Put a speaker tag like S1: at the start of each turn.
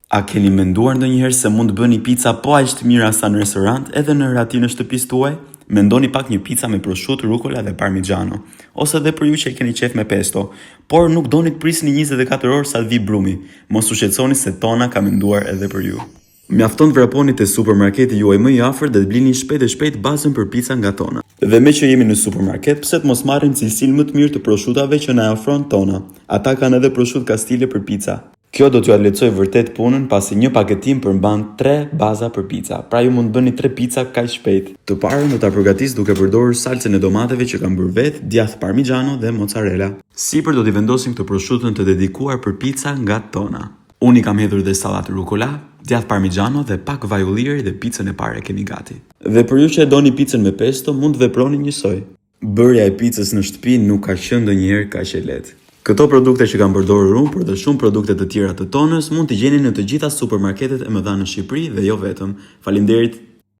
S1: A keni menduar ndonjëherë se mund të bëni pica po aq të mira sa në restorant edhe në ratinë e shtëpisë tuaj? Mendoni pak një pica me prosciutto, rucola dhe parmigiano, ose edhe për ju që keni qef me pesto, por nuk doni të prisni 24 orë sa të vi brumi. Mos u shqetësoni se Tona ka menduar edhe për ju. Mjafton të vraponi te supermarketi juaj më i afërt dhe të blini shpejt e shpejt bazën për pica nga Tona. Dhe me që jemi në supermarket, pse të mos marrim cilësinë më të mirë të prosciutave që na ofron Tona. Ata kanë edhe prosciutto Castile për pica. Kjo do t'ju lehtësoj vërtet punën pasi një paketim përmban 3 baza për pica, pra ju mund bëni 3 pica kaq shpejt. Të parën do ta përgatis duke përdorur salcën e domateve që kam bërë vetë, djath parmigiano dhe mozzarella. Sipër do t'i vendosim këtë prosciutën të dedikuar për pica nga Tona. Unë i kam hedhur dhe sallatë rucola, djath parmigiano dhe pak vaj ulliri dhe picën e parë kemi gati. Dhe për ju që e doni picën me pesto, mund të veproni njësoj. Bërja e picës në shtëpi nuk ka qenë ndonjëherë kaq e lehtë. Këto produkte që kam përdorur unë, por dhe shumë produkte të tjera të Tonës, mund t'i gjeni në të gjitha supermarketet e mëdha në Shqipëri dhe jo vetëm. Faleminderit